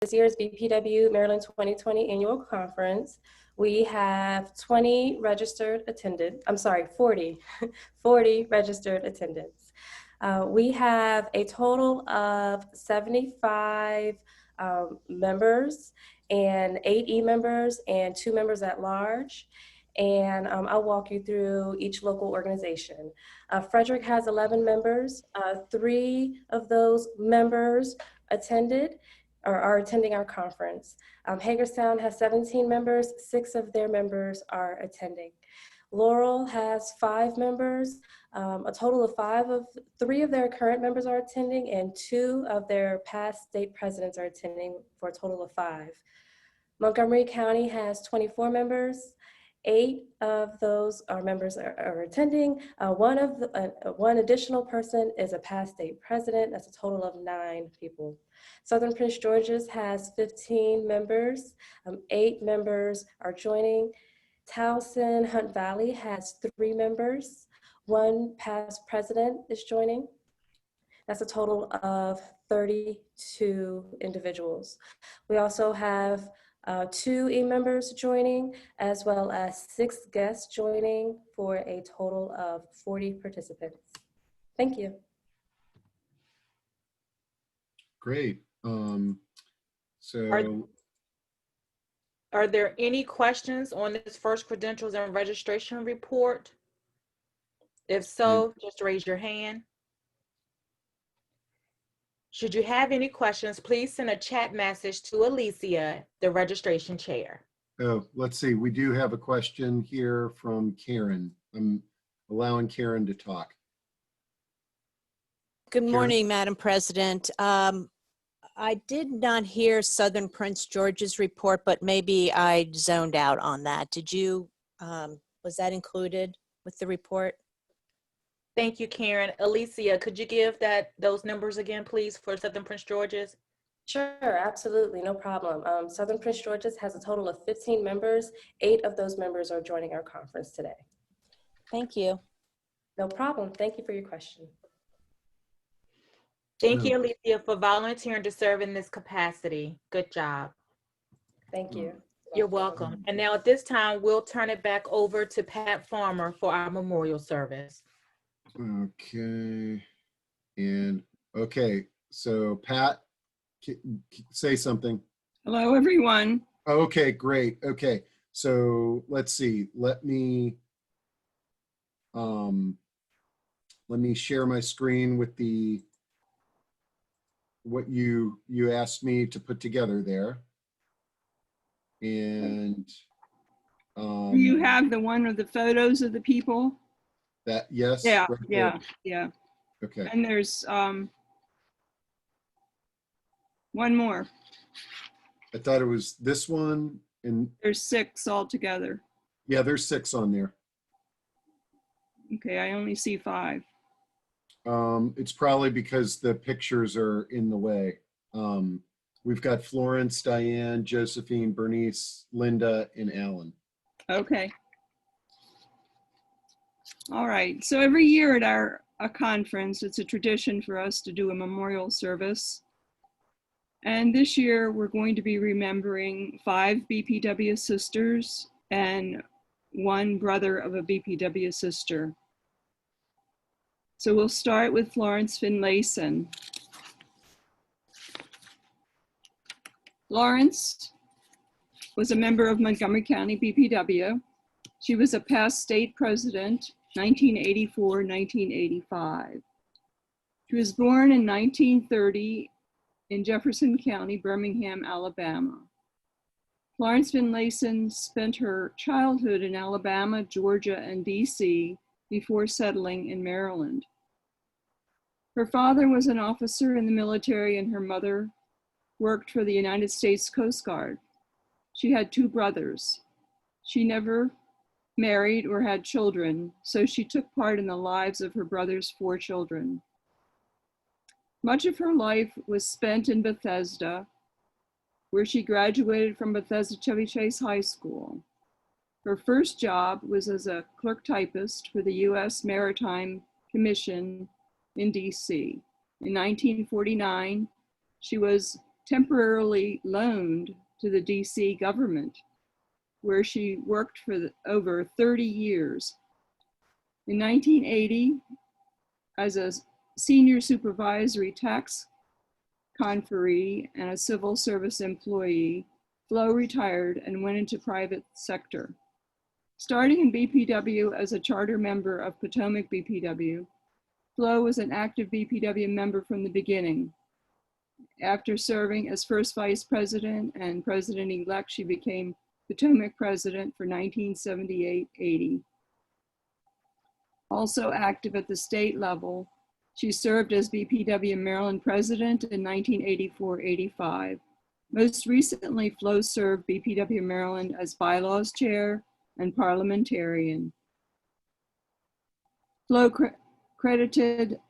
this year's BPW Maryland 2020 Annual Conference. We have 40 registered attendants. 40 registered attendants. We have a total of 75 members and 8 e-members and 2 members at large. And I'll walk you through each local organization. Frederick has 11 members. 3 of those members attended or are attending our conference. Hagerstown has 17 members. 6 of their members are attending. Laurel has 5 members. A total of 3 of their current members are attending, and 2 of their past state presidents are attending, for a total of 5. Montgomery County has 24 members. 8 of those members are attending. One additional person is a past state president. That's a total of 9 people. Southern Prince George's has 15 members. 8 members are joining. Towson Hunt Valley has 3 members. 1 past president is joining. That's a total of 32 individuals. We also have 2 e-members joining, as well as 6 guests joining, for a total of 40 participants. Thank you. Great. Are there any questions on this first credentials and registration report? If so, just raise your hand. Should you have any questions, please send a chat message to Alicia, the registration chair. Oh, let's see. We do have a question here from Karen. I'm allowing Karen to talk. Good morning, Madam President. I did not hear Southern Prince George's report, but maybe I zoned out on that. Did you, was that included with the report? Thank you, Karen. Alicia, could you give those numbers again, please, for Southern Prince George's? Sure, absolutely, no problem. Southern Prince George's has a total of 15 members. 8 of those members are joining our conference today. Thank you. No problem. Thank you for your question. Thank you, Alicia, for volunteering to serve in this capacity. Good job. Thank you. You're welcome. And now at this time, we'll turn it back over to Pat Farmer for our memorial service. Okay. And okay, so Pat, say something. Hello, everyone. Okay, great. Okay, so let's see. Let me share my screen with what you asked me to put together there. And Do you have the one of the photos of the people? That, yes. Yeah, right yeah, there. yeah. Okay. And there's one more. I thought it was this one, and There's 6 altogether. yeah, there's 6 on there. Okay, I only see 5. It's probably because the pictures are in the way. We've got Florence, Diane, Josephine, Bernice, Linda, and Alan. Okay. All right, so every year at our conference, it's a tradition for us to do a memorial service. And this year, we're going to be remembering 5 BPW sisters and 1 brother of a BPW sister. So we'll start with Florence Finlayson. Florence was a member of Montgomery County BPW. She was a past state president, 1984-1985. She was born in 1930 in Jefferson County, Birmingham, Alabama. Florence Finlayson spent her childhood in Alabama, Georgia, and DC before settling in Maryland. Her father was an officer in the military and her mother worked for the United States Coast Guard. She had 2 brothers. She never married or had children, so she took part in the lives of her brother's 4 children. Much of her life was spent in Bethesda, where she graduated from Bethesda Chevy Chase High School. Her first job was as a clerk typist for the U.S. Maritime Commission in DC. In 1949, she was temporarily loaned to the DC government, where she worked for over 30 years. In 1980, as a senior supervisory tax conferee and a civil service employee, Flo retired and went into private sector. Starting in BPW as a charter member of Potomac BPW, Flo was an active BPW member from the beginning. After serving as first vice president and president-elect, she became Potomac president for 1978-80. Also active at the state level, she served as BPW Maryland president in 1984-85. Most recently, Flo served BPW Maryland as bylaws chair and parliamentarian. Flo credited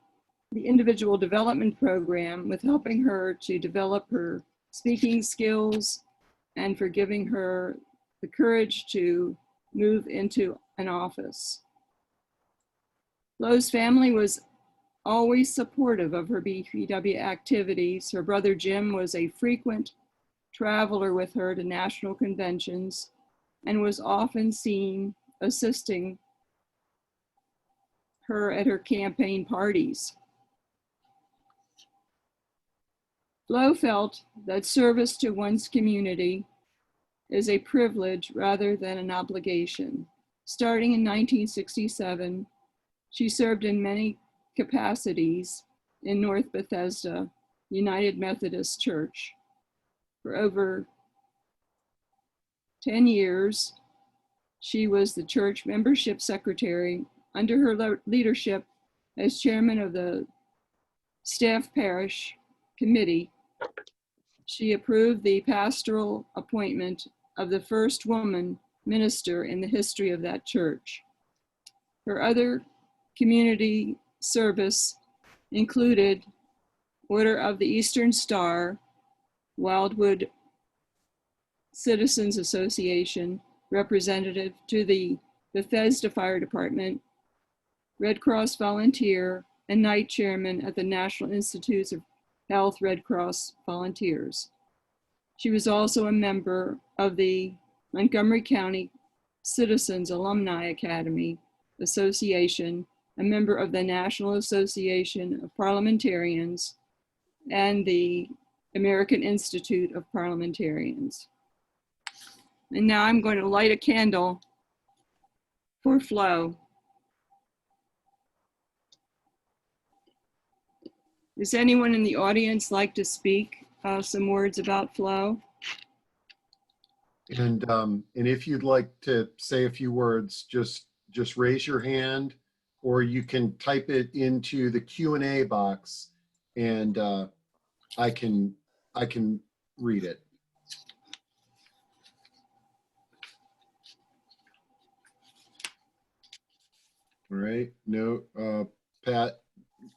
the individual development program with helping her to develop her speaking skills and for giving her the courage to move into an office. Flo's family was always supportive of her BPW activities. Her brother Jim was a frequent traveler with her to national conventions and was often seen assisting her at her campaign parties. Flo felt that service to one's community is a privilege rather than an obligation. Starting in 1967, she served in many capacities in North Bethesda United Methodist Church. For over 10 years, she was the church membership secretary. Under her leadership as chairman of the staff parish committee, she approved the pastoral appointment of the first woman minister in the history of that church. Her other community service included Order of the Eastern Star, Wildwood Citizens Association, representative to the Bethesda Fire Department, Red Cross volunteer, and night chairman at the National Institutes of Health Red Cross Volunteers. She was also a member of the Montgomery County Citizens Alumni Academy Association, a member of the National Association of Parliamentarians, and the American Institute of Parliamentarians. And now I'm going to light a candle for Flo. Does anyone in the audience like to speak some words about Flo? And if you'd like to say a few words, just raise your hand, or you can type it into the Q&A box, and I can read it. All right. No, Pat.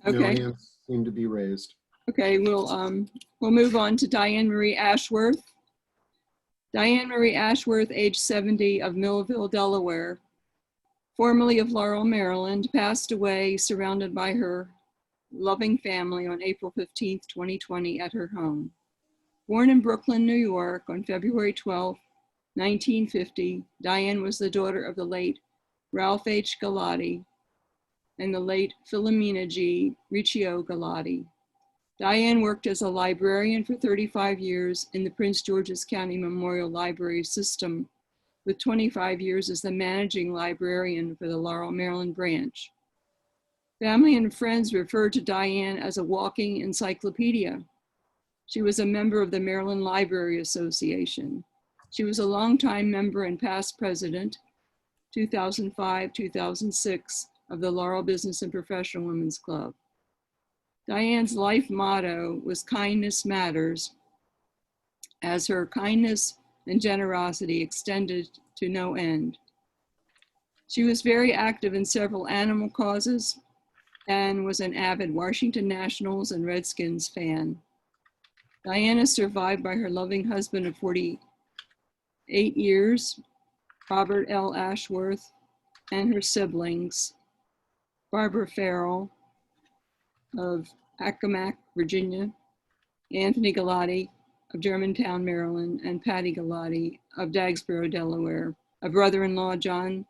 Okay. No hands seem to be raised. Okay, we'll move on to Diane Marie Ashworth. Diane Marie Ashworth, age 70, of Millville, Delaware, formerly of Laurel, Maryland, passed away surrounded by her loving family on April 15, 2020 at her home. Born in Brooklyn, New York on February 12, 1950, Diane was the daughter of the late Ralph H. Galati and the late Philomena G. Riccio Galati. Diane worked as a librarian for 35 years in the Prince George's County Memorial Library System, with 25 years as the managing librarian for the Laurel, Maryland branch. Family and friends referred to Diane as a walking encyclopedia. She was a member of the Maryland Library Association. She was a longtime member and past president, 2005-2006, of the Laurel Business and Professional Women's Club. Diane's life motto was "Kindness Matters," as her kindness and generosity extended to no end. She was very active in several animal causes and was an avid Washington Nationals and Redskins fan. Diane is survived by her loving husband of 48 years, Robert L. Ashworth, and her siblings, Barbara Farrell of Accomack, Virginia, Anthony Galati, of Germantown, Maryland, and Patty Galati of Dagsboro, Delaware, a brother-in-law, John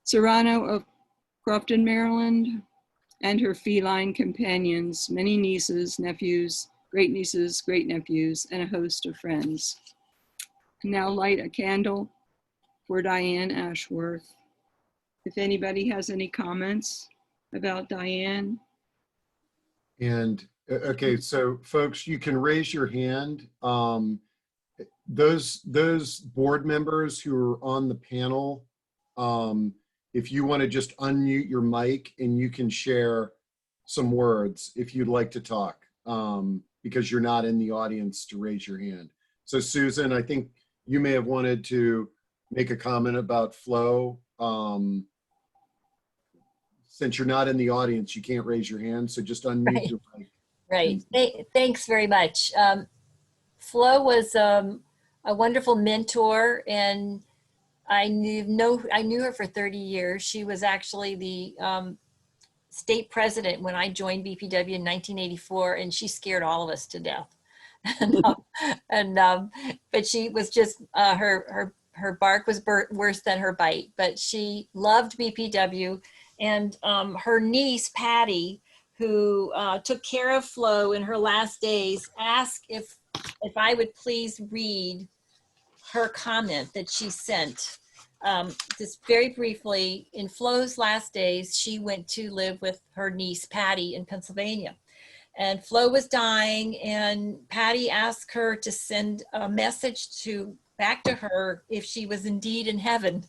Serrano of Crofton, Maryland, and her feline companions, many nieces, nephews, great-nephews, and a host of friends. Now light a candle for Diane Ashworth. If anybody has any comments about Diane. And okay, so folks, you can raise your hand. Those board members who are on the panel, if you want to just unmute your mic and you can share some words if you'd like to talk, because you're not in the audience to raise your hand. So Susan, I think you may have wanted to make a comment about Flo. Since you're not in the audience, you can't raise your hand, so just unmute your mic. Right. Thanks very much. Flo was a wonderful mentor, and I knew her for 30 years. She was actually the state president when I joined BPW in 1984, and she scared all of us to death. But she was just her bark was worse than her bite. But she loved BPW, and her niece Patty, who took care of Flo in her last days, asked if I would please read her comment that she sent. Just very briefly, in Flo's last days, she went to live with her niece Patty in Pennsylvania. And Flo was dying, and Patty asked her to send a message back to her if she was indeed in heaven.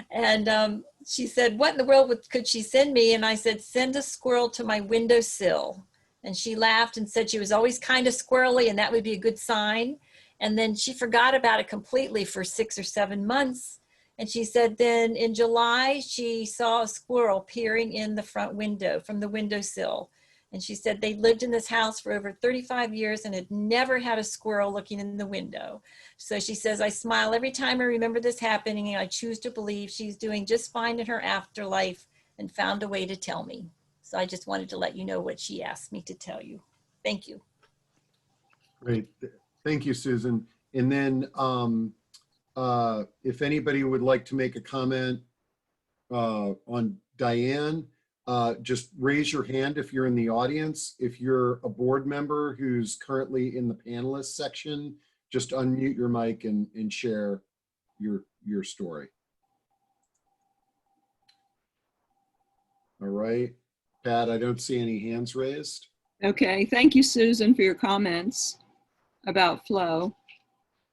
And she said, what in the world could she send me? And I said, send a squirrel to my windowsill. And she laughed and said she was always kind of squirrely, and that would be a good sign. And then she forgot about it completely for 6 or 7 months. And she said then in July, she saw a squirrel peering in the front window from the windowsill. And she said they lived in this house for over 35 years and had never had a squirrel looking in the window. So she says, I smile every time I remember this happening, and I choose to believe she's doing just fine in her afterlife and found a way to tell me. So I just wanted to let you know what she asked me to tell you. Thank you. Great. Thank you, Susan. And then if anybody would like to make a comment on Diane, just raise your hand if you're in the audience. If you're a board member who's currently in the panelist section, just unmute your mic and share your story. All right. Pat, I don't see any hands raised. Okay, thank you, Susan, for your comments about Flo.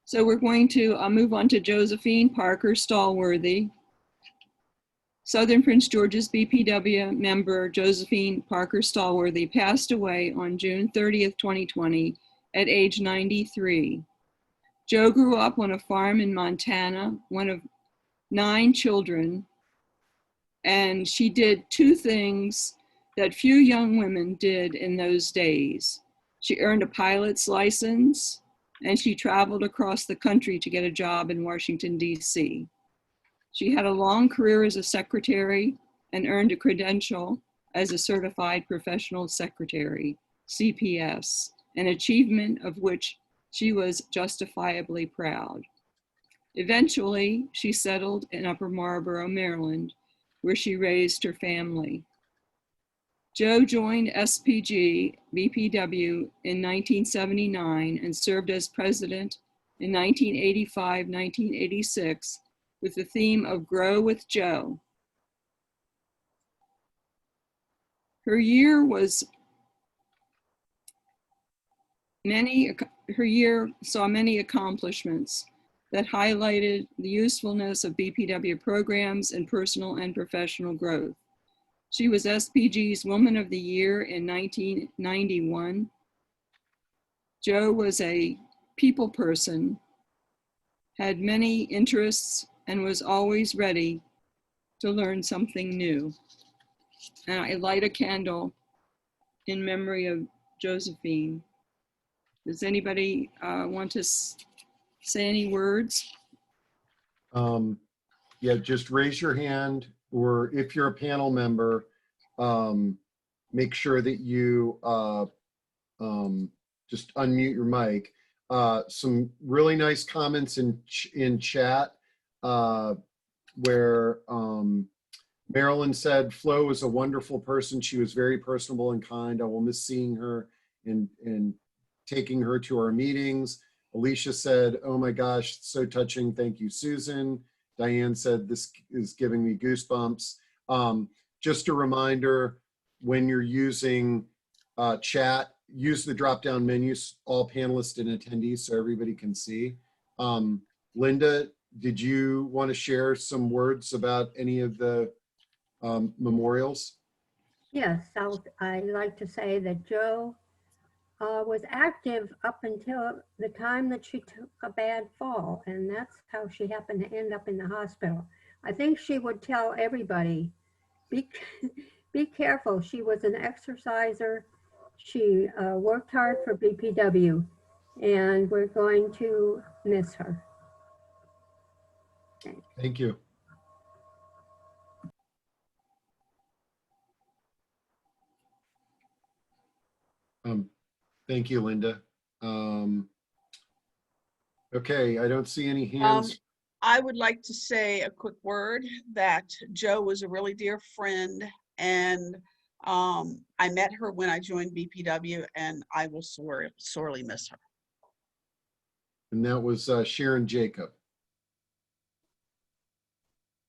So we're going to move on to Josephine Parker Stallworthy. Southern Prince George's BPW member Josephine Parker Stallworthy passed away on June 30th, 2020 at age 93. Jo grew up on a farm in Montana, one of 9 children, and she did 2 things that few young women did in those days. She earned a pilot's license, and she traveled across the country to get a job in Washington, D.C. She had a long career as a secretary and earned a credential as a certified professional secretary, CPS, an achievement of which she was justifiably proud. Eventually, she settled in Upper Marlboro, Maryland, where she raised her family. Jo joined SPG BPW in 1979 and served as president in 1985-1986 with the theme of Grow with Jo. Her year saw many accomplishments that highlighted the usefulness of BPW programs and personal and professional growth. She was SPG's Woman of the Year in 1991. Jo was a people person, had many interests, and was always ready to learn something new. And I light a candle in memory of Josephine. Does anybody want to say any words? Yeah, just raise your hand, or if you're a panel member, make sure that you just unmute your mic. some really nice comments in chat where Marilyn said, Flo was a wonderful person. She was very personable and kind. I will miss seeing her and taking her to our meetings. Alicia said, oh my gosh, so touching. Thank you, Susan. Diane said, this is giving me goosebumps. Just a reminder, when you're using chat, use the drop-down menus, all panelists and attendees, so everybody can see. Linda, did you want to share some words about any of the memorials? Yes, I'd like to say that Jo was active up until the time that she took a bad fall, and that's how she happened to end up in the hospital. I think she would tell everybody, be careful. She was an exerciser. She worked hard for BPW, and we're going to miss her. Thanks. Thank you. Thank you, Linda. Okay, I don't see any hands. I would like to say a quick word that Jo was a really dear friend, and I met her when I joined BPW, and I will sorely miss her. And that was Sharon Jacob.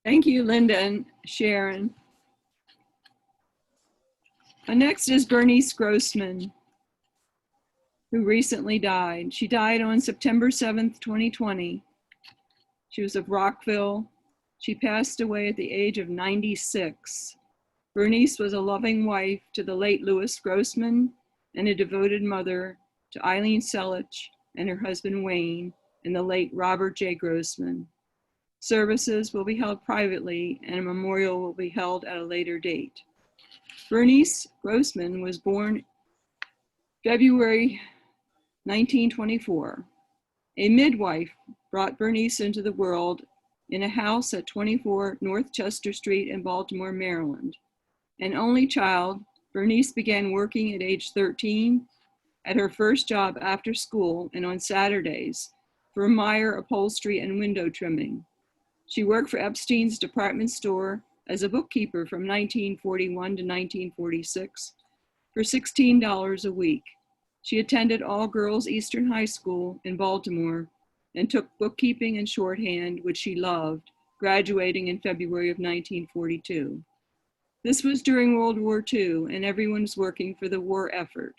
Thank you, Linda and Sharon. Next is Bernice Grossman, who recently died. She died on September 7th, 2020. She was of Rockville. She passed away at the age of 96. Bernice was a loving wife to the late Louis Grossman and a devoted mother to Eileen Selich and her husband Wayne and the late Robert J. Grossman. Services will be held privately and a memorial will be held at a later date. Bernice Grossman was born February 1924. A midwife brought Bernice into the world in a house at 24 North Chester Street in Baltimore, Maryland. An only child, Bernice began working at age 13 at her first job after school and on Saturdays for Meyer Upholstery and Window Trimming. She worked for Epstein's department store as a bookkeeper from 1941 to 1946 for $16 a week. She attended all-girls Eastern High School in Baltimore and took bookkeeping and shorthand, which she loved, graduating in February of 1942. This was during World War II, and everyone was working for the war effort.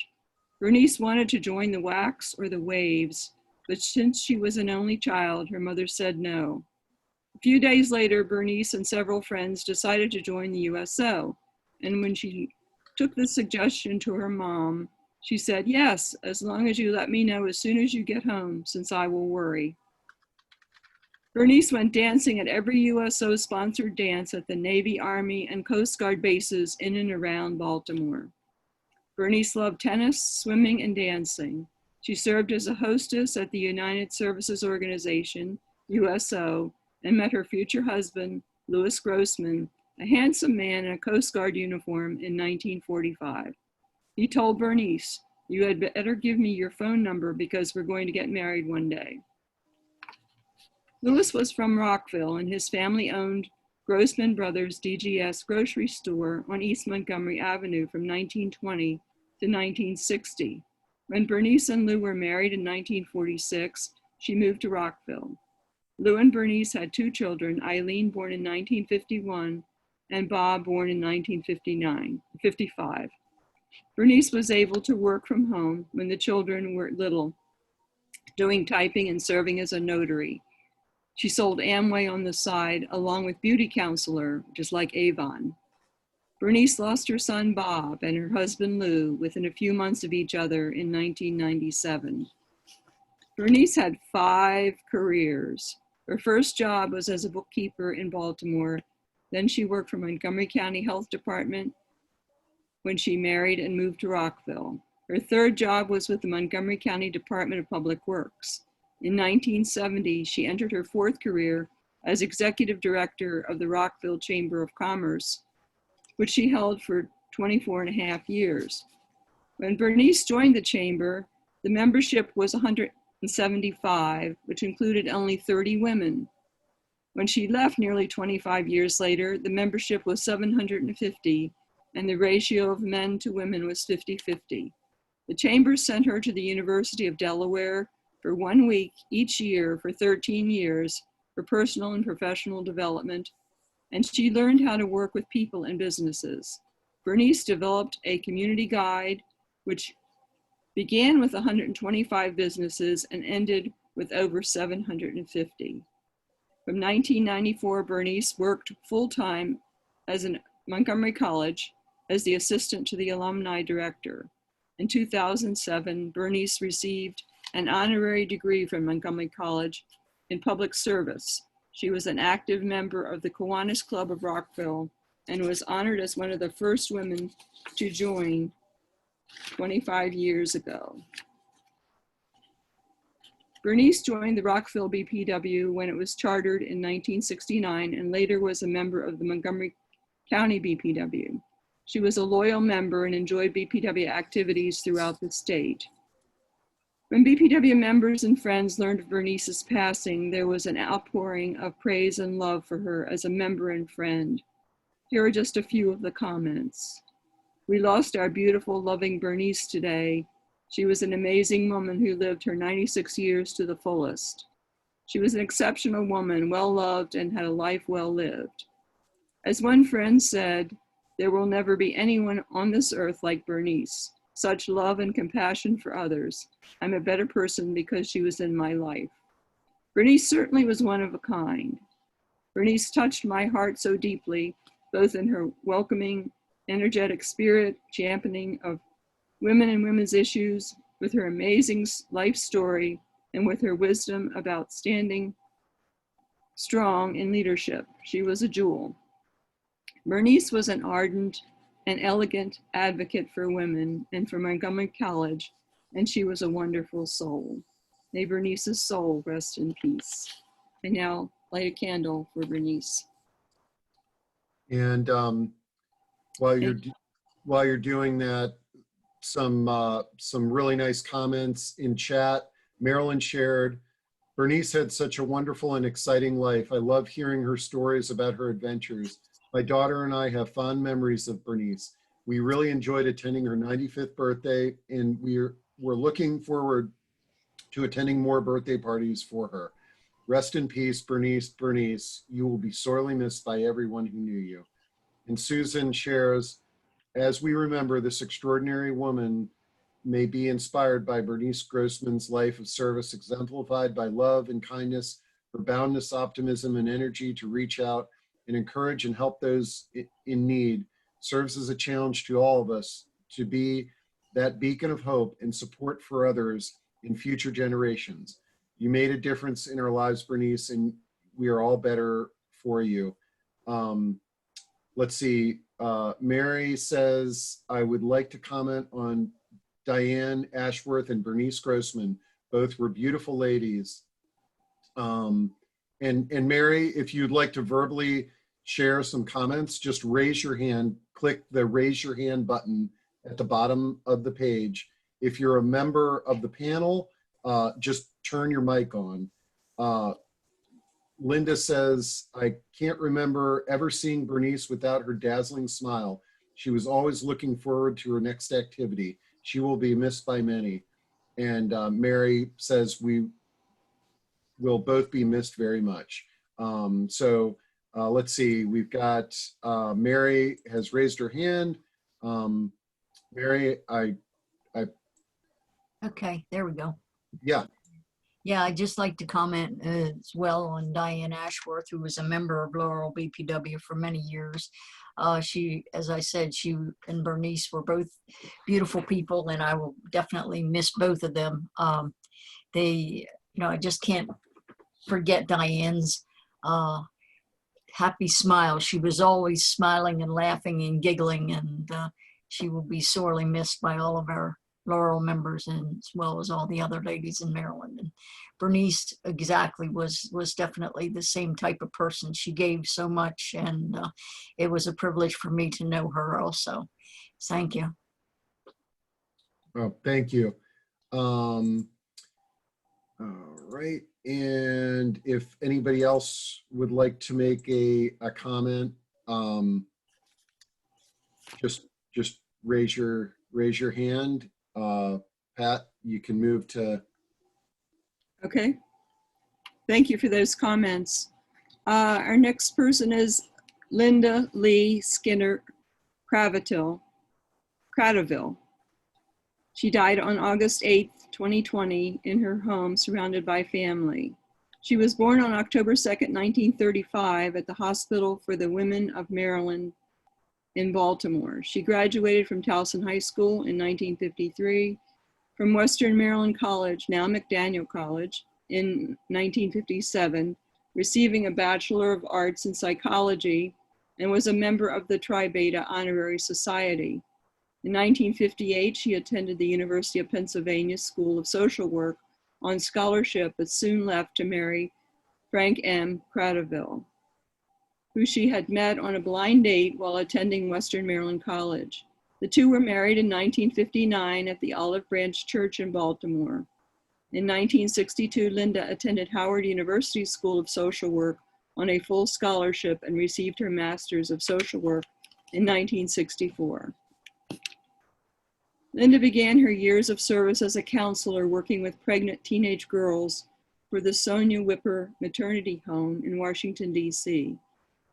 Bernice wanted to join the WACs or the Waves, but since she was an only child, her mother said no. A few days later, Bernice and several friends decided to join the USO, and when she took the suggestion to her mom, she said, yes, as long as you let me know as soon as you get home, since I will worry. Bernice went dancing at every USO-sponsored dance at the Navy, Army, and Coast Guard bases in and around Baltimore. Bernice loved tennis, swimming, and dancing. She served as a hostess at the United Services Organization, USO, and met her future husband, Louis Grossman, a handsome man in a Coast Guard uniform, in 1945. He told Bernice, you had better give me your phone number because we're going to get married one day. Louis was from Rockville, and his family owned Grossman Brothers DGS grocery store on East Montgomery Avenue from 1920 to 1960. When Bernice and Lou were married in 1946, she moved to Rockville. Lou and Bernice had two children, Eileen, born in 1951, and Bob, born in 1955. Bernice was able to work from home when the children were little, doing typing and serving as a notary. She sold Amway on the side, along with beauty counselor, just like Avon. Bernice lost her son, Bob, and her husband, Lou, within a few months of each other in 1997. Bernice had 5 careers. Her first job was as a bookkeeper in Baltimore. Then she worked for Montgomery County Health Department when she married and moved to Rockville. Her third job was with the Montgomery County Department of Public Works. In 1970, she entered her 4th career as executive director of the Rockville Chamber of Commerce, which she held for 24.5 years. When Bernice joined the chamber, the membership was 100 1975, which included only 30 women. When she left nearly 25 years later, the membership was 750, and the ratio of men to women was 50-50. The chamber sent her to the University of Delaware for 1 week each year for 13 years for personal and professional development, and she learned how to work with people and businesses. Bernice developed a community guide, which began with 125 businesses and ended with over 750. From 1994, Bernice worked full-time as an Montgomery College as the assistant to the alumni director. In 2007, Bernice received an honorary degree from Montgomery College in public service. She was an active member of the Kiwanis Club of Rockville and was honored as one of the first women to join 25 years ago. Bernice joined the Rockville BPW when it was chartered in 1969 and later was a member of the Montgomery County BPW. She was a loyal member and enjoyed BPW activities throughout the state. When BPW members and friends learned of Bernice's passing, there was an outpouring of praise and love for her as a member and friend. Here are just a few of the comments. We lost our beautiful, loving Bernice today. She was an amazing woman who lived her 96 years to the fullest. She was an exceptional woman, well-loved, and had a life well lived. As one friend said, there will never be anyone on this earth like Bernice. Such love and compassion for others. I'm a better person because she was in my life. Bernice certainly was one of a kind. Bernice touched my heart so deeply, both in her welcoming, energetic spirit, championing of women and women's issues, with her amazing life story, and with her wisdom about standing strong in leadership. She was a jewel. Bernice was an ardent and elegant advocate for women and for Montgomery College, and she was a wonderful soul. May Bernice's soul rest in peace. I now light a candle for Bernice. And while you're doing that, some really nice comments in chat. Marilyn shared, Bernice had such a wonderful and exciting life. I love hearing her stories about her adventures. My daughter and I have fond memories of Bernice. We really enjoyed attending her 95th birthday, and we're looking forward to attending more birthday parties for her. Rest in peace, Bernice. Bernice, you will be sorely missed by everyone who knew you. And Susan shares, as we remember this extraordinary woman may be inspired by Bernice Grossman's life of service, exemplified by love and kindness, her boundless optimism and energy to reach out and encourage and help those in need, serves as a challenge to all of us to be that beacon of hope and support for others in future generations. You made a difference in our lives, Bernice, and we are all better for you. Let's see. Mary says, I would like to comment on Diane Ashworth and Bernice Grossman. Both were beautiful ladies. And Mary, if you'd like to verbally share some comments, just raise your hand, click the raise your hand button at the bottom of the page. If you're a member of the panel, just turn your mic on. Linda says, I can't remember ever seeing Bernice without her dazzling smile. She was always looking forward to her next activity. She will be missed by many. And Mary says, we will both be missed very much. Let's see, we've got, Mary has raised her hand. Mary, Okay, there we go. Yeah. Yeah, I'd just like to comment as well on Diane Ashworth, who was a member of Laurel BPW for many years. She, as I said, she and Bernice were both beautiful people, and I will definitely miss both of them. I just can't forget Diane's happy smile. She was always smiling and laughing and giggling, and she will be sorely missed by all of our Laurel members, and as well as all the other ladies in Maryland. And Bernice exactly was definitely the same type of person. She gave so much, and it was a privilege for me to know her also. Thank you. Oh, thank you. All right, and if anybody else would like to make a comment, just raise your hand. Pat, you can move to. Okay. Thank you for those comments. Our next person is Linda Lee Skinner Kratoville. She died on August 8th, 2020 in her home surrounded by family. She was born on October 2nd, 1935 at the Hospital for the Women of Maryland in Baltimore. She graduated from Towson High School in 1953, from Western Maryland College, now McDaniel College, in 1957, receiving a Bachelor of Arts in Psychology, and was a member of the Tri Beta Honorary Society. In 1958, she attended the University of Pennsylvania School of Social Work on scholarship, but soon left to marry Frank M. Kratoville, who she had met on a blind date while attending Western Maryland College. The two were married in 1959 at the Olive Branch Church in Baltimore. In 1962, Linda attended Howard University School of Social Work on a full scholarship and received her Master's of Social Work in 1964. Linda began her years of service as a counselor working with pregnant teenage girls for the Sonia Whipper Maternity Home in Washington, D.C.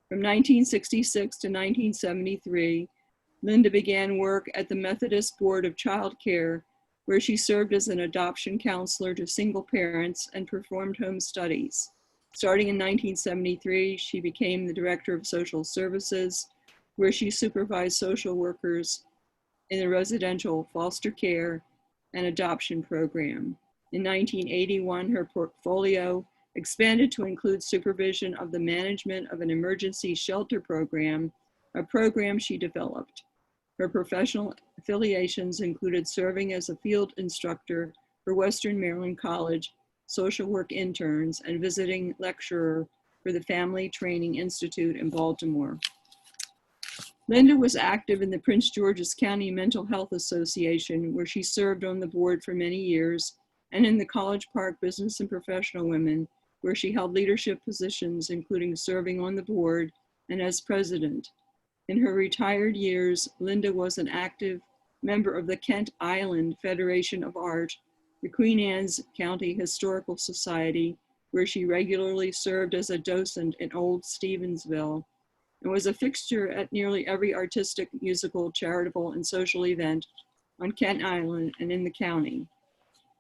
From 1966 to 1973, Linda began work at the Methodist Board of Child Care, where she served as an adoption counselor to single parents and performed home studies. Starting in 1973, she became the Director of Social Services, where she supervised social workers in the residential foster care and adoption program. In 1981, her portfolio expanded to include supervision of the management of an emergency shelter program, a program she developed. Her professional affiliations included serving as a field instructor for Western Maryland College social work interns and visiting lecturer for the Family Training Institute in Baltimore. Linda was active in the Prince George's County Mental Health Association, where she served on the board for many years, and in the College Park Business and Professional Women, where she held leadership positions, including serving on the board and as president. In her retired years, Linda was an active member of the Kent Island Federation of Art, the Queen Anne's County Historical Society, where she regularly served as a docent in Old Stevensville, and was a fixture at nearly every artistic, musical, charitable, and social event on Kent Island and in the county.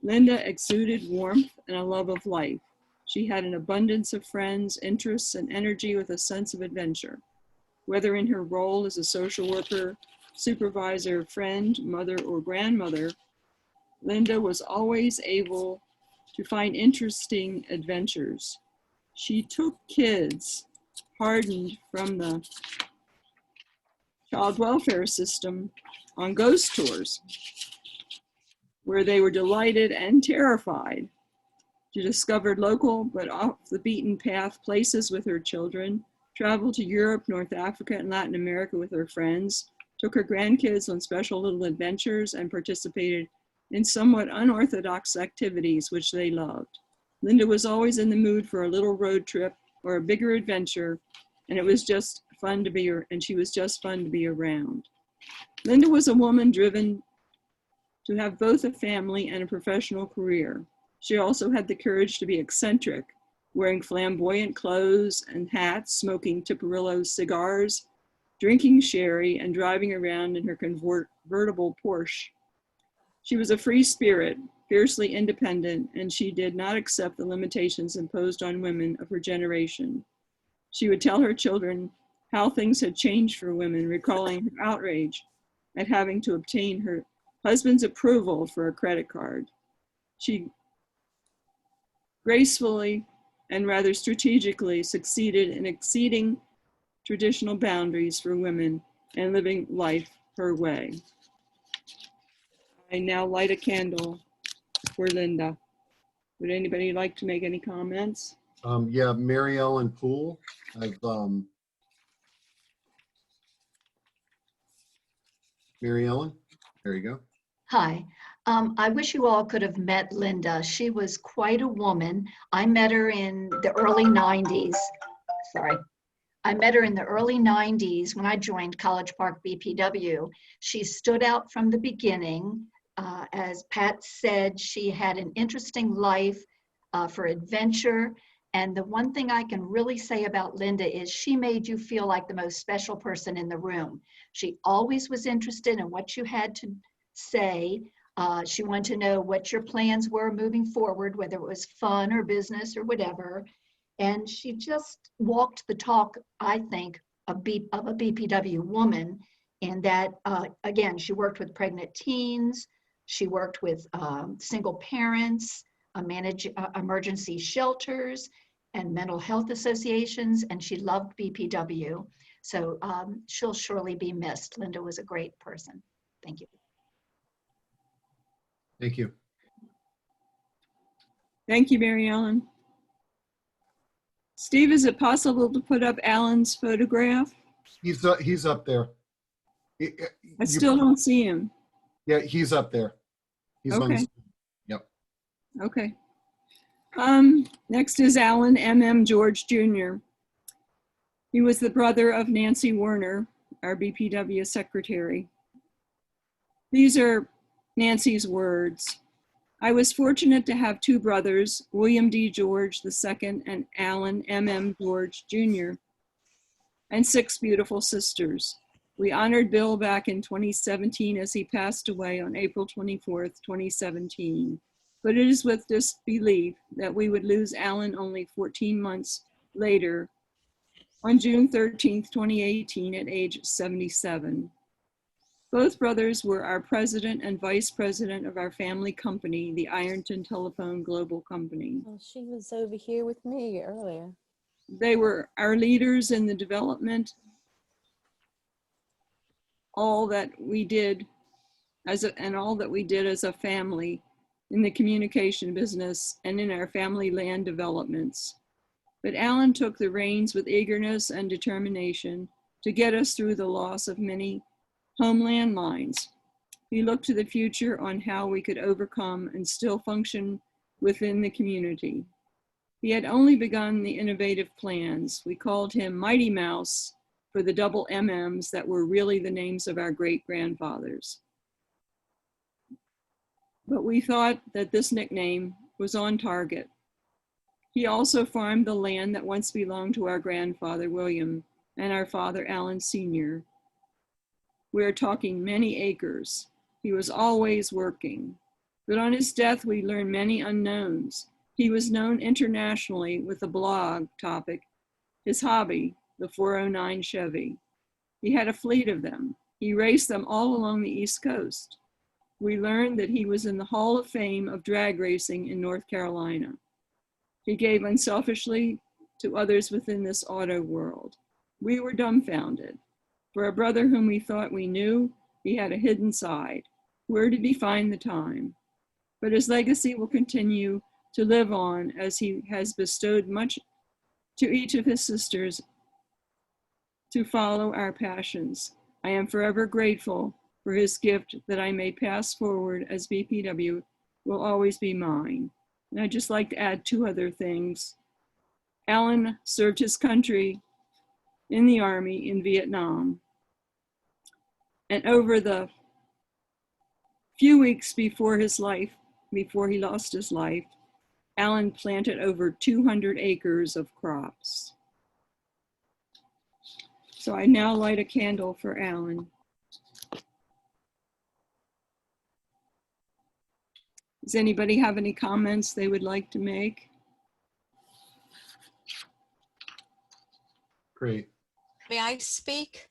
Linda exuded warmth and a love of life. She had an abundance of friends, interests, and energy with a sense of adventure. Whether in her role as a social worker, supervisor, friend, mother, or grandmother, Linda was always able to find interesting adventures. She took kids hardened from the child welfare system on ghost tours, where they were delighted and terrified. She discovered local but off the beaten path places with her children, traveled to Europe, North Africa, and Latin America with her friends, took her grandkids on special little adventures, and participated in somewhat unorthodox activities which they loved. Linda was always in the mood for a little road trip or a bigger adventure, and it was just fun to be, and she was just fun to be around. Linda was a woman driven to have both a family and a professional career. She also had the courage to be eccentric, wearing flamboyant clothes and hats, smoking Tiparillo cigars, drinking sherry, and driving around in her convertible Porsche. She was a free spirit, fiercely independent, and she did not accept the limitations imposed on women of her generation. She would tell her children how things had changed for women, recalling her outrage at having to obtain her husband's approval for a credit card. She gracefully and rather strategically succeeded in exceeding traditional boundaries for women and living life her way. I now light a candle for Linda. Would anybody like to make any comments? Yeah, Mary Ellen Poole. Mary Ellen, there you go. Hi. I wish you all could have met Linda. She was quite a woman. I met her in the early 90s. Sorry. I met her in the early 90s when I joined College Park BPW. She stood out from the beginning. As Pat said, she had an interesting life for adventure. And the one thing I can really say about Linda is she made you feel like the most special person in the room. She always was interested in what you had to say. She wanted to know what your plans were moving forward, whether it was fun or business or whatever. And she just walked the talk, I think, of a BPW woman. And that, again, she worked with pregnant teens. She worked with single parents, managed emergency shelters and mental health associations. And she loved BPW. So she'll surely be missed. Linda was a great person. Thank you. Thank you. Thank you, Mary Ellen. Steve, is it possible to put up Alan's photograph? He's up there. I still don't see him. Yeah, he's up there. He's on the Okay. screen. Yep. Okay. Next is Alan M.M. George Jr. He was the brother of Nancy Werner, our BPW secretary. These are Nancy's words. I was fortunate to have two brothers, William D. George II and Alan M.M. George Jr., and 6 beautiful sisters. We honored Bill back in 2017 as he passed away on April 24th, 2017. But it is with disbelief that we would lose Alan only 14 months later on June 13th, 2018 at age 77. Both brothers were our president and vice president of our family company, the Ironton Telephone Global Company. Well, she was over here with me earlier. They were our leaders in the development, all that we did as a family in the communication business and in our family land developments. But Alan took the reins with eagerness and determination to get us through the loss of many homeland lines. He looked to the future on how we could overcome and still function within the community. He had only begun the innovative plans. We called him Mighty Mouse for the double MMs that were really the names of our great-grandfathers. But we thought that this nickname was on target. He also farmed the land that once belonged to our grandfather, William, and our father, Alan Sr. We are talking many acres. He was always working. But on his death, we learned many unknowns. He was known internationally with a blog topic, his hobby, the 409 Chevy. He had a fleet of them. He raced them all along the East Coast. We learned that he was in the Hall of Fame of drag racing in North Carolina. He gave unselfishly to others within this auto world. We were dumbfounded. For a brother whom we thought we knew, he had a hidden side. Where did he find the time? But his legacy will continue to live on as he has bestowed much to each of his sisters to follow our passions. I am forever grateful for his gift that I may pass forward as BPW will always be mine. And I'd just like to add 2 other things. Alan served his country in the Army in Vietnam. And over the few weeks before he lost his life, Alan planted over 200 acres of crops. So I now light a candle for Alan. Does anybody have any comments they would like to make? Great. May I speak?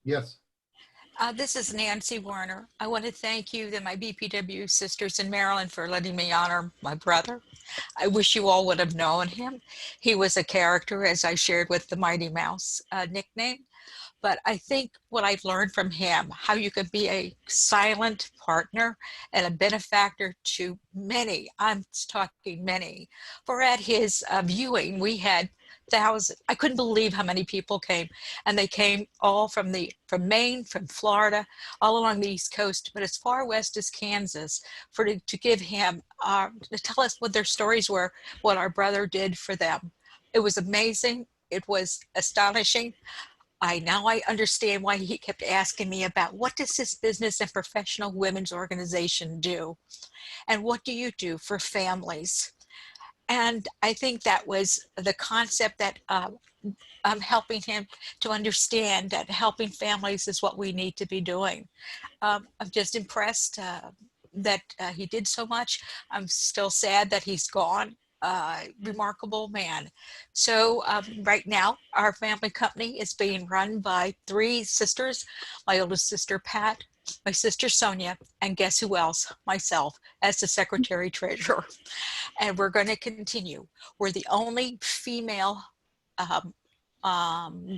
Yes. This is Nancy Werner. I want to thank you and my BPW sisters in Maryland for letting me honor my brother. I wish you all would have known him. He was a character, as I shared with the Mighty Mouse nickname. But I think what I've learned from him, how you can be a silent partner and a benefactor to many, I'm talking many. For at his viewing, we had thousands. I couldn't believe how many people came, and they came all from Maine, from Florida, all along the East Coast, but as far west as Kansas, to give him to tell us what their stories were, what our brother did for them. It was amazing. It was astonishing. Now I understand why he kept asking me about what does this business and professional women's organization do, and what do you do for families? And I think that was the concept that I'm helping him to understand that helping families is what we need to be doing. I'm just impressed that he did so much. I'm still sad that he's gone. Remarkable man. So right now, our family company is being run by 3 sisters, my oldest sister, Pat, my sister, Sonia, and guess who else? Myself, as the secretary treasurer. And we're going to continue. We're the only female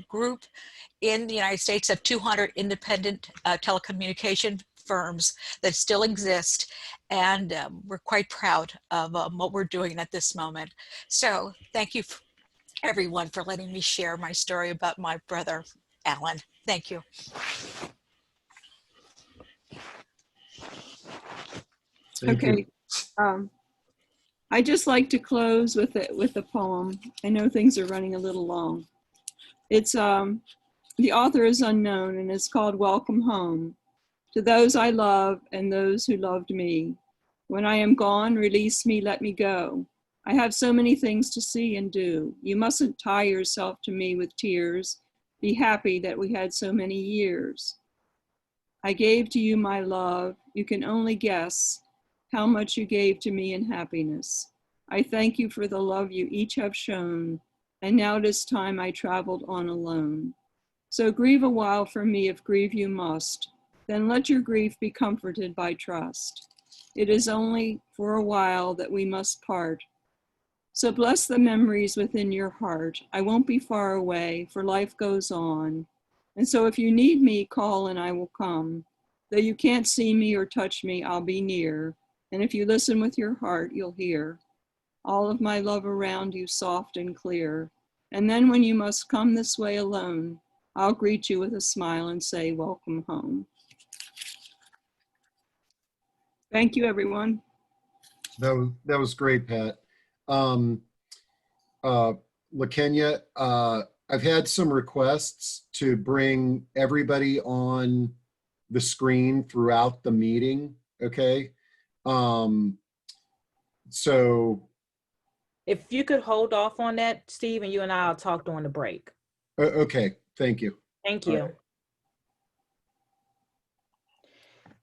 group in the United States of 200 independent telecommunication firms that still exist, and we're quite proud of what we're doing at this moment. So thank you everyone for letting me share my story about my brother Alan. Thank you. Thank you. Okay. I just like to close with a poem. I know things are running a little long. It's the author is unknown, and it's called Welcome Home. To those I love and those who loved me. When I am gone, release me, let me go. I have so many things to see and do. You mustn't tie yourself to me with tears. Be happy that we had so many years. I gave to you my love. You can only guess how much you gave to me in happiness. I thank you for the love you each have shown, and now it is time I traveled on alone. So grieve a while for me if grieve you must, then let your grief be comforted by trust. It is only for a while that we must part. So bless the memories within your heart. I won't be far away, for life goes on. And so if you need me, call and I will come. Though you can't see me or touch me, I'll be near. And if you listen with your heart, you'll hear all of my love around you, soft and clear. And then when you must come this way alone, I'll greet you with a smile and say, welcome home. Thank you, everyone. That was great, Pat. LaKenya, I've had some requests to bring everybody on the screen throughout the meeting, okay? So If you could hold off on that, Steve, and you and I will talk during the break. okay, thank you. Thank All you. right.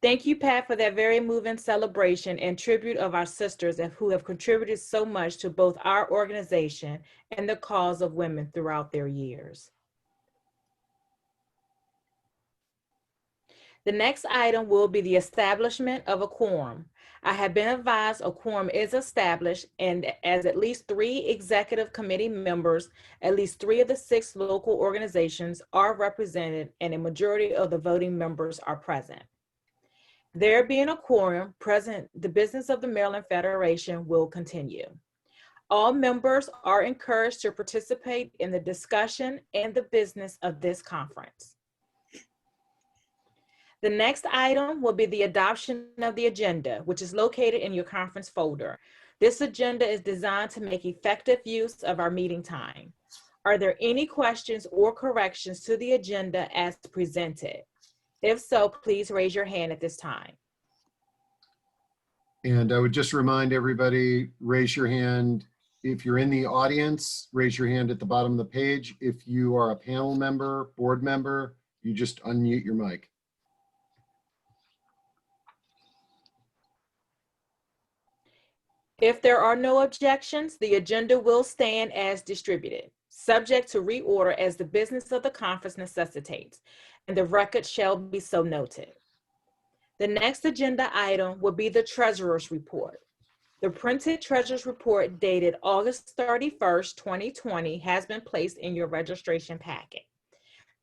Thank you, Pat, for that very moving celebration and tribute of our sisters who have contributed so much to both our organization and the cause of women throughout their years. The next item will be the establishment of a quorum. I have been advised a quorum is established, and as at least 3 executive committee members, at least 3 of the 6 local organizations are represented, and a majority of the voting members are present. There being a quorum present, the business of the Maryland Federation will continue. All members are encouraged to participate in the discussion and the business of this conference. The next item will be the adoption of the agenda, which is located in your conference folder. This agenda is designed to make effective use of our meeting time. Are there any questions or corrections to the agenda as presented? If so, please raise your hand at this time. And I would just remind everybody, raise your hand. If you're in the audience, raise your hand at the bottom of the page. If you are a panel member, board member, you just unmute your mic. If there are no objections, the agenda will stand as distributed, subject to reorder as the business of the conference necessitates, and the record shall be so noted. The next agenda item will be the Treasurer's Report. The printed Treasurer's Report dated August 31st, 2020 has been placed in your registration packet.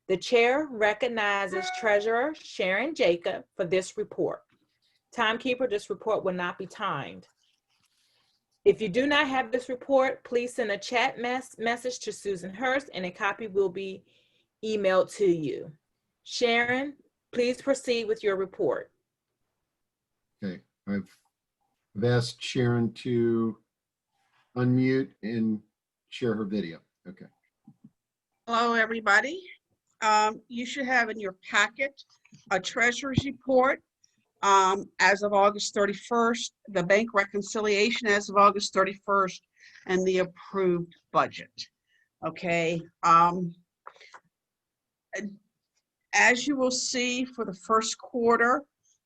The chair recognizes Treasurer Sharon Jacob for this report. Timekeeper, this report will not be timed. If you do not have this report, please send a chat message to Susan Hurst and a copy will be emailed to you. Sharon, please proceed with your report. Okay, I've asked Sharon to unmute and share her video. Okay. Hello, everybody. You should have in your packet a treasurer's report as of August 31st, the bank reconciliation as of August 31st, and the approved budget. Okay. As you will see for the first quarter,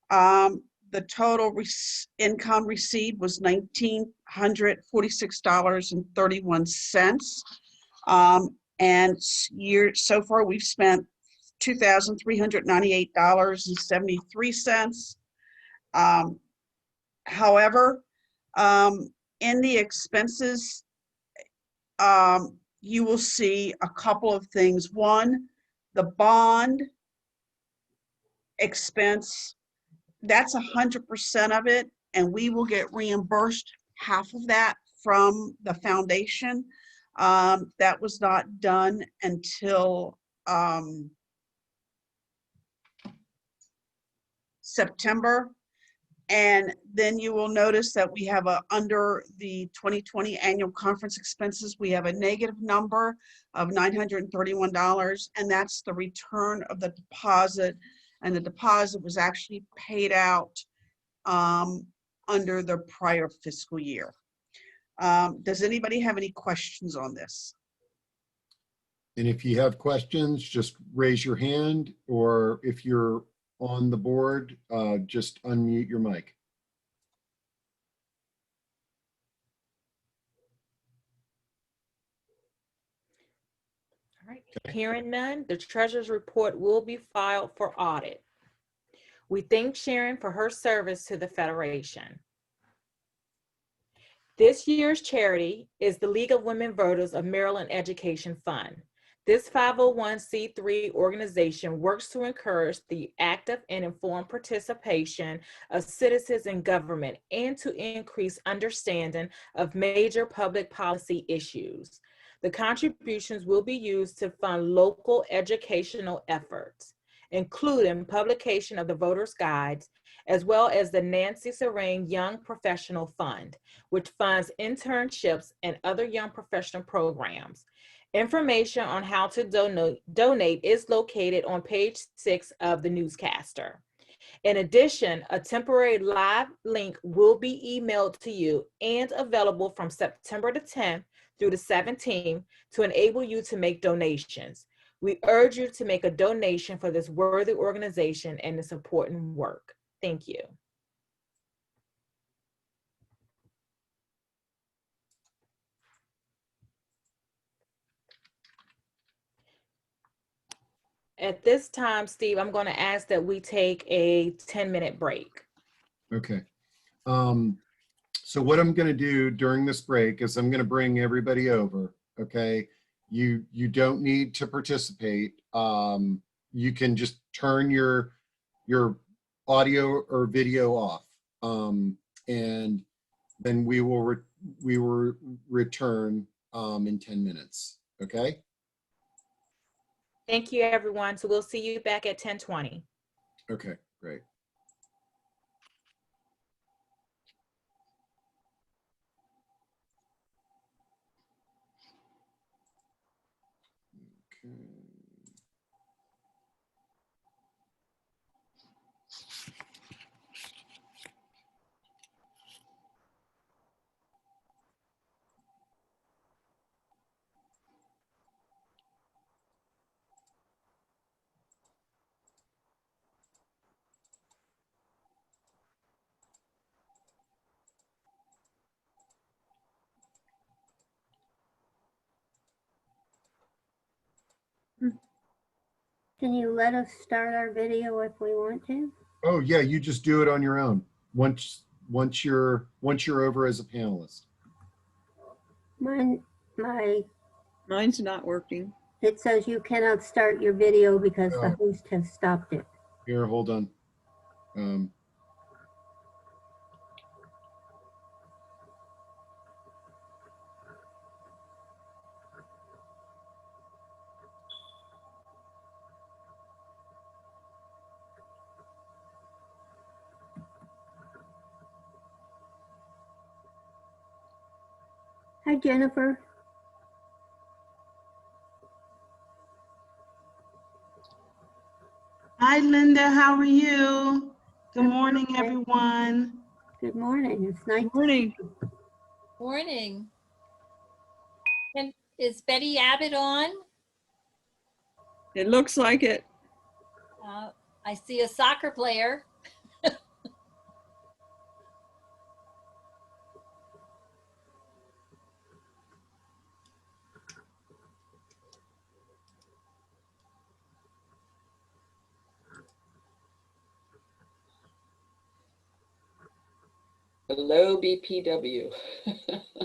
the total income received was $1,946.31. And so far we've spent $2,398.73. However, in the expenses, you will see a couple of things. One, the bond expense, that's 100% of it, and we will get reimbursed half of that from the foundation. That was not done until September. And then you will notice that we have under the 2020 annual conference expenses, we have a negative number of $931, and that's the return of the deposit. And the deposit was actually paid out under the prior fiscal year. Does anybody have any questions on this? And if you have questions, just raise your hand, or if you're on the board, just unmute your mic. All right, hearing none, the treasurer's report will be filed for audit. We thank Sharon for her service to the Federation. This year's charity is the League of Women Voters of Maryland Education Fund. This 501c3 organization works to encourage the active and informed participation of citizens in government and to increase understanding of major public policy issues. The contributions will be used to fund local educational efforts, including publication of the Voters Guides, as well as the Nancy Serene Young Professional Fund, which funds internships and other young professional programs. Information on how to donate is located on page 6 of the newscaster. In addition, a temporary live link will be emailed to you and available from September the 10th through the 17th to enable you to make donations. We urge you to make a donation for this worthy organization and its important work. Thank you. At this time, Steve, I'm going to ask that we take a 10-minute break. Okay. So what I'm going to do during this break is I'm going to bring everybody over. Okay. You don't need to participate. You can just turn your audio or video off. And then we will return in 10 minutes. Okay. Thank you, everyone. So we'll see you back at 10:20. Okay, great. Okay. Can you let us start our video if we want to? Oh yeah, you just do it on your own. Once you're over as a panelist. Mine's Mine's not working. It says you cannot start your video because the Oh. host has stopped it. Here, hold on. Hi, Jennifer. Hi, Linda. How are you? Good I'm morning, okay. everyone. Good morning. It's nice. Good morning. Morning. And is Betty Abbott on? It looks like it. I see a soccer player. Hello, BPW.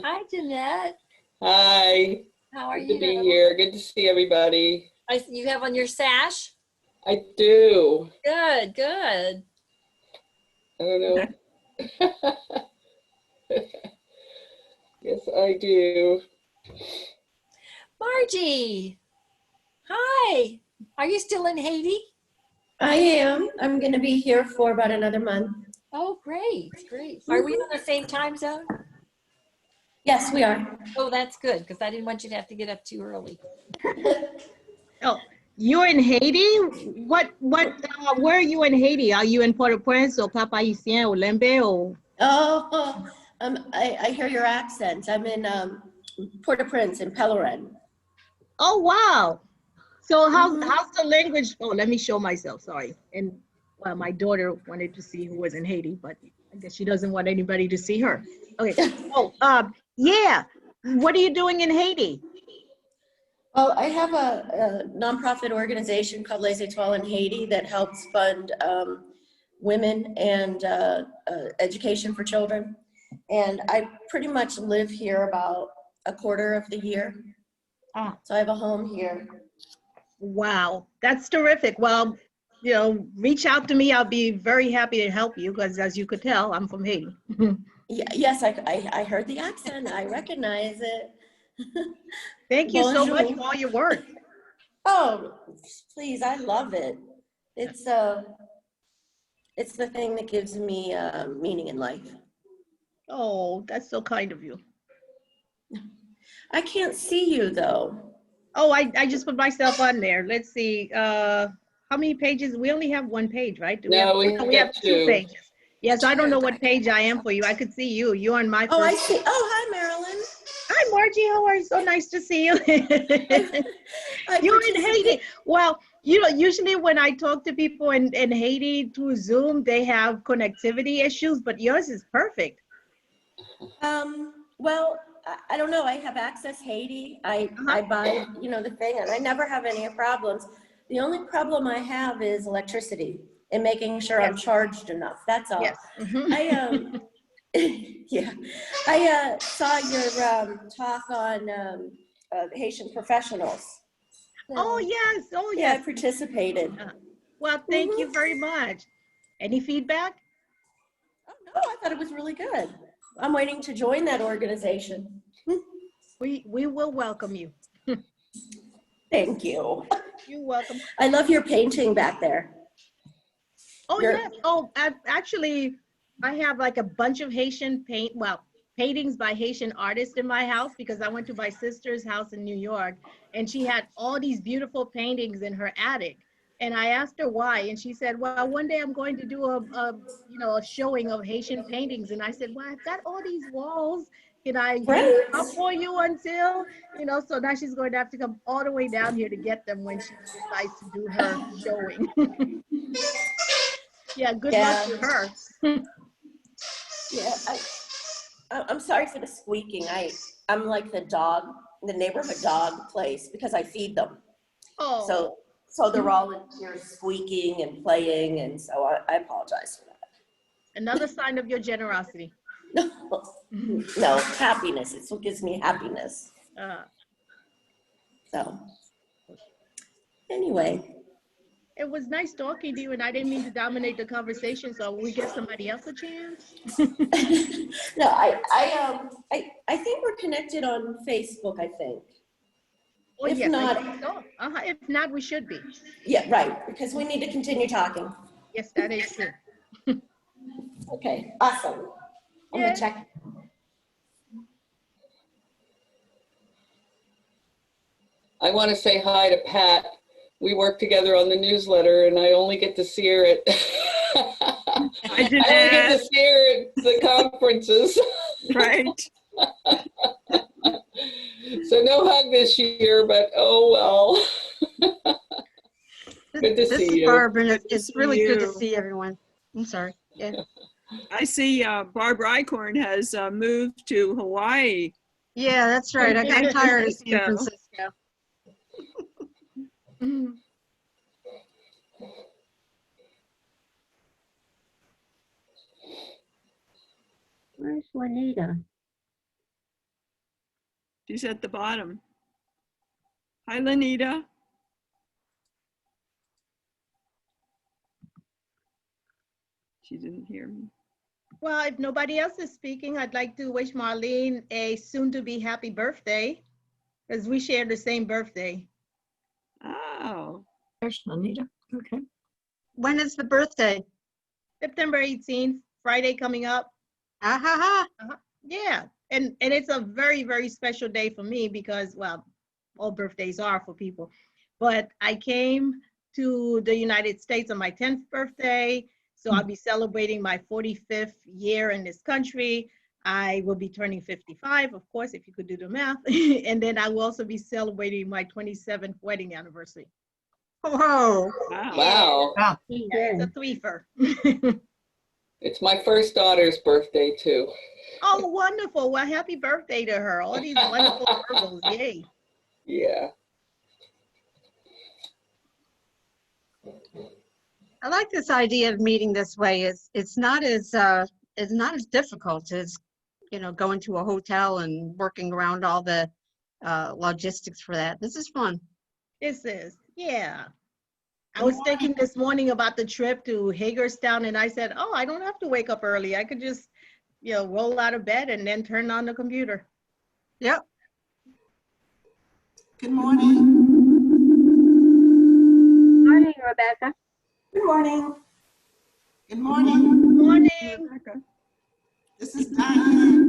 Hi, Jeanette. Hi. How are Good you? to be here. Good to see everybody. You have on your sash? I do. Good, good. I don't know. Yes, I do. Margie. Hi. Are you still in Haiti? I am. I'm going to be here for about another month. Oh, great, great. Are we on the same time zone? Yes, we are. Oh, that's good, because I didn't want you to have to get up too early. Oh, you're in Haiti? Where are you in Haiti? Are you in Port-au-Prince or Cap-Haïtien or Lembe or? Oh, I hear your accent. I'm in Port-au-Prince in Pellerin. Oh, wow. So how's the language? Oh, let me show myself, sorry. And well, my daughter wanted to see who was in Haiti, but I guess she doesn't want anybody to see her. Okay. Oh, yeah. What are you doing in Haiti? Well, I have a nonprofit organization called Les Etoiles in Haiti that helps fund women and education for children. And I pretty much live here about a quarter of the year. So I have a home here. Wow, that's terrific. Well, you know, reach out to me. I'll be very happy to help you because as you could tell, I'm from Haiti. Yes, I heard the accent. I recognize it. Thank you so much Bonjour. for all your work. Oh, please, I love it. It's the thing that gives me meaning in life. Oh, that's so kind of you. I can't see you though. Oh, I just put myself on there. Let's see. How many pages? We only have one page, right? Do No, we have two pages. Yes, I don't know what Two. page I am for you. I could see you. You're on my Oh, I first. see. Oh, hi, Marilyn. Hi, Margie. How are you? So nice to see you. I You're in participate- Haiti. Well, you know, usually when I talk to people in Haiti through Zoom, they have connectivity issues, but yours is perfect. Well, I don't know. I have Access Haiti. I buy, you know, the thing, and I never have any problems. The only problem I have is electricity and making sure I'm charged enough. That's all. Yes. Yeah, I saw your talk on Haitian professionals. Oh, yes. Oh, Yeah, I yes. participated. Well, thank you very much. Any feedback? Oh, no, I thought it was really good. I'm waiting to join that organization. We will welcome you. Thank you. You're welcome. I love your painting back there. Oh, yes. Oh, actually, I have like a bunch of Haitian paintings by Haitian artists in my house because I went to my sister's house in New York and she had all these beautiful paintings in her attic. And I asked her why, and she said, well, one day I'm going to do a showing of Haitian paintings. And I said, well, I've got all these walls. Can I leave them up for you until, so now she's going to have to come all the way down here to get them when she decides to do her showing. Yeah, good luck to her. Yeah, I'm sorry for the squeaking. I'm like the neighborhood dog place because I feed them. Oh. So they're all in here squeaking and playing, and so I apologize for that. Another sign of your generosity. No, happiness. It's what gives me happiness. So. Anyway, It was nice talking to you, and I didn't mean to dominate the conversation, so we give somebody else a chance. no, I think we're connected on Facebook, I think. Oh, If yes, not- I think so. If not, we should be. Yeah, right, because we need to continue talking. Yes, that is true. Okay, awesome. I'm Yeah. gonna check. I want to say hi to Pat. We work together on the newsletter, and I only get to see her at I only get to see her at the conferences. Right. So no hug this year, but oh well. Good to This see is you. Barb, and Good to it's see really good to you. see everyone. I'm sorry. Yeah, I see Barb Rycorn has moved to Hawaii. yeah, that's right. I'm tired of San Francisco. Francisco. Where's Juanita? She's at the bottom. Hi, Lenita. She didn't hear me. Well, if nobody else is speaking, I'd like to wish Marlene a soon-to-be happy birthday, because we share the same birthday. Oh. There's Anita. Okay. When is the birthday? September 18th, Friday coming up. Ah ha ha. Yeah, and it's a very, very special day for me because, well, all birthdays are for people. But I came to the United States on my 10th birthday, so I'll be celebrating my 45th year in this country. I will be turning 55, of course, if you could do the math. And then I will also be celebrating my 27th wedding anniversary. Whoa. Wow. Wow. Yeah, it's a threefer. It's my first daughter's birthday too. Oh, wonderful. Well, happy birthday to her. All these wonderful Virgos. Yay. Yeah. I like this idea of meeting this way. It's not as difficult as, you know, going to a hotel and working around all the logistics for that. This is fun. This is, yeah. I was thinking this morning about the trip to Hagerstown, and I said, oh, I don't have to wake up early. I could just, you know, roll out of bed and then turn on the computer. Yep. Good morning. Morning, Rebecca. Good morning. Good morning. Good morning. This is Diane.